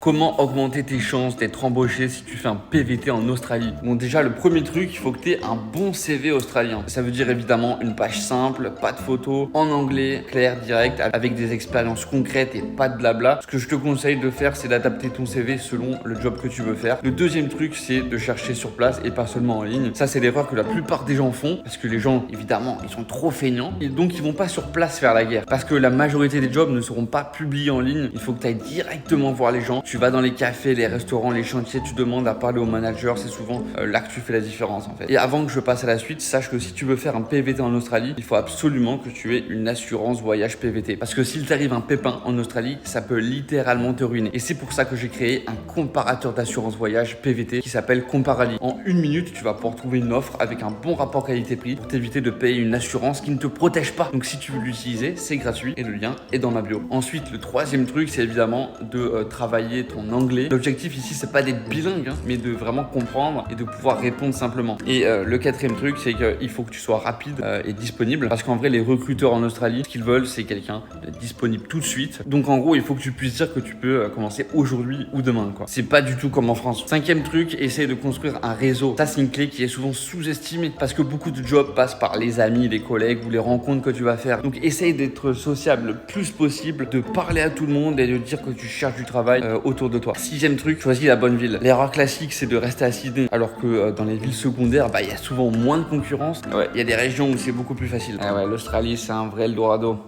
Comment augmenter tes chances d'être embauché si tu fais un PVT en Australie? Bon, déjà, le premier truc, il faut que tu aies un bon CV australien. Ça veut dire évidemment une page simple, pas de photos, en anglais, clair, direct, avec des expériences concrètes et pas de blabla. Ce que je te conseille de faire, c'est d'adapter ton CV selon le job que tu veux faire. Le deuxième truc, c'est de chercher sur place et pas seulement en ligne. Ça, c'est l'erreur que la plupart des gens font parce que les gens, évidemment, ils sont trop feignants et donc ils vont pas sur place faire la guerre parce que la majorité des jobs ne seront pas publiés en ligne. Il faut que tu ailles directement voir les gens. Tu vas dans les cafés, les restaurants, les chantiers, tu demandes à parler au manager. C'est souvent là que tu fais la différence en fait. Et avant que je passe à la suite, sache que si tu veux faire un PVT en Australie, il faut absolument que tu aies une assurance voyage PVT parce que s'il t'arrive un pépin en Australie, ça peut littéralement te ruiner. Et c'est pour ça que j'ai créé un comparateur d'assurance voyage PVT qui s'appelle Comparali. En 1 minute, tu vas pouvoir trouver une offre avec un bon rapport qualité-prix pour t'éviter de payer une assurance qui ne te protège pas. Donc si tu veux l'utiliser, c'est gratuit et le lien est dans ma bio. Ensuite, le troisième truc, c'est évidemment de travailler ton anglais. L'objectif ici, c'est pas d'être bilingue, mais de vraiment comprendre et de pouvoir répondre simplement. Et le quatrième truc, c'est qu'il faut que tu sois rapide et disponible parce qu'en vrai, les recruteurs en Australie, ce qu'ils veulent, c'est quelqu'un disponible tout de suite. Donc en gros, il faut que tu puisses dire que tu peux commencer aujourd'hui ou demain, quoi. C'est pas du tout comme en France. Cinquième truc, essaye de construire un réseau. Ça, c'est une clé qui est souvent sous-estimée parce que beaucoup de jobs passent par les amis, les collègues ou les rencontres que tu vas faire. Donc essaye d'être sociable le plus possible, de parler à tout le monde et de dire que tu cherches du travail autour de toi. Sixième truc, choisis la bonne ville. L'erreur classique, c'est de rester à Sydney alors que dans les villes secondaires, il y a souvent moins de concurrence. Ouais, il y a des régions où c'est beaucoup plus facile. Ah ouais, l'Australie, c'est un vrai Eldorado.